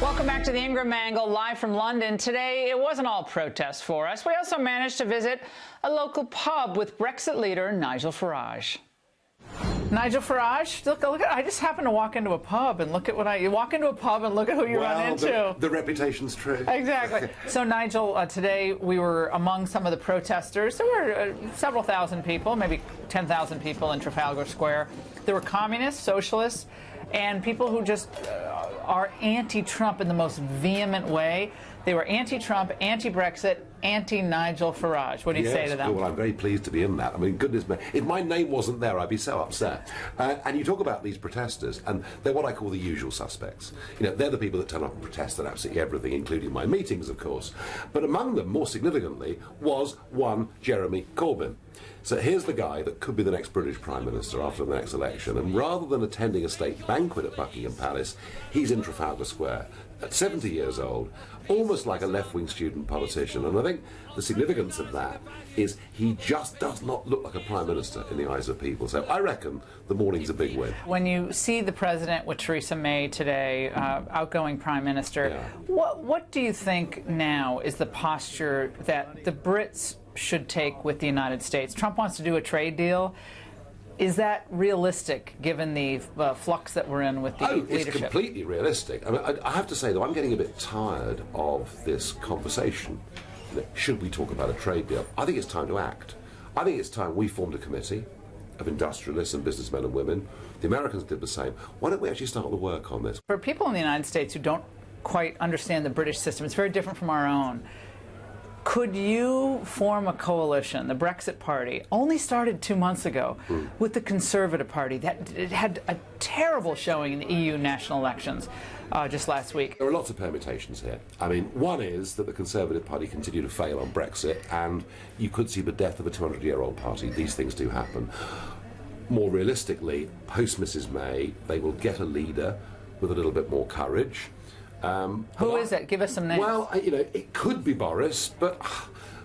Welcome back to the Ingraham Angle, live from London. Today, it wasn't all protests for us. We also managed to visit a local pub with Brexit leader Nigel Farage. Nigel Farage, look, I just happened to walk into a pub and look at you walk into a pub and look at who you run into. The reputation's true. Exactly. So, Nigel, today we were among some of the protesters. There were several thousand people, maybe 10,000 people in Trafalgar Square. There were communists, socialists, and people who just are anti-Trump in the most vehement way. They were anti-Trump, anti-Brexit, anti-Nigel Farage. What do you say to them? Well, I'm very pleased to be in that. I mean, goodness me, if my name wasn't there, I'd be so upset. And you talk about these protesters, and they're what I call the usual suspects. You know, they're the people that turn up and protest at absolutely everything, including my meetings, of course. But among them, more significantly, was one Jeremy Corbyn. So here's the guy that could be the next British Prime Minister after the next election, and rather than attending a state banquet at Buckingham Palace, he's in Trafalgar Square at 70 years old, almost like a left-wing student politician. And I think the significance of that is he just does not look like a Prime Minister in the eyes of people. So I reckon the morning's a big win. When you see the President with Theresa May today, outgoing Prime Minister, what do you think now is the posture that the Brits should take with the United States? Trump wants to do a trade deal. Is that realistic, given the flux that we're in with the leadership? It's completely realistic. I mean, I have to say, though, I'm getting a bit tired of this conversation. Should we talk about a trade deal? I think it's time to act. I think it's time we formed a committee of industrialists and businessmen and women. The Americans did the same. Why don't we actually start the work on this? For people in the United States who don't quite understand the British system, it's very different from our own. Could you form a coalition? The Brexit Party only started 2 months ago with the Conservative Party. It had a terrible showing in the EU national elections just last week. There are lots of permutations here. I mean, one is that the Conservative Party continue to fail on Brexit, and you could see the death of a 200-year-old party. These things do happen. More realistically, post Mrs May, they will get a leader with a little bit more courage. Who is it? Give us some names. Well, you know, it could be Boris, but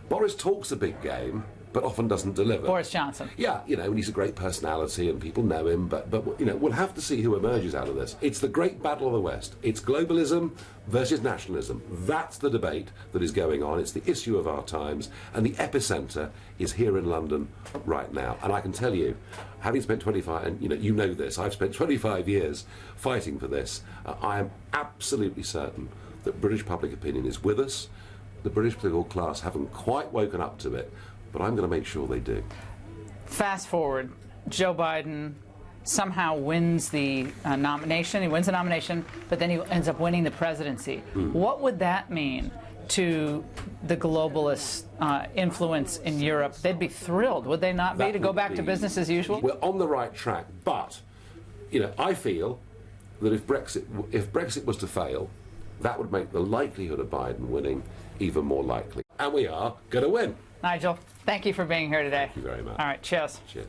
Boris talks a big game, but often doesn't deliver. Boris Johnson. Yeah, you know, and he's a great personality and people know him, but you know, we'll have to see who emerges out of this. It's the great battle of the West. It's globalism versus nationalism. That's the debate that is going on. It's the issue of our times, and the epicenter is here in London right now. And I can tell you, having spent 25, and you know this, I've spent 25 years fighting for this. I am absolutely certain that British public opinion is with us. The British political class haven't quite woken up to it, but I'm going to make sure they do. Fast forward, Joe Biden somehow wins the nomination. He wins the nomination, but then he ends up winning the presidency. What would that mean to the globalist influence in Europe? They'd be thrilled, would they not be, to go back to business as usual? We're on the right track, but I feel that if Brexit was to fail, that would make the likelihood of Biden winning even more likely. And we are going to win. Nigel, thank you for being here today. Thank you very much. All right, cheers. Cheers.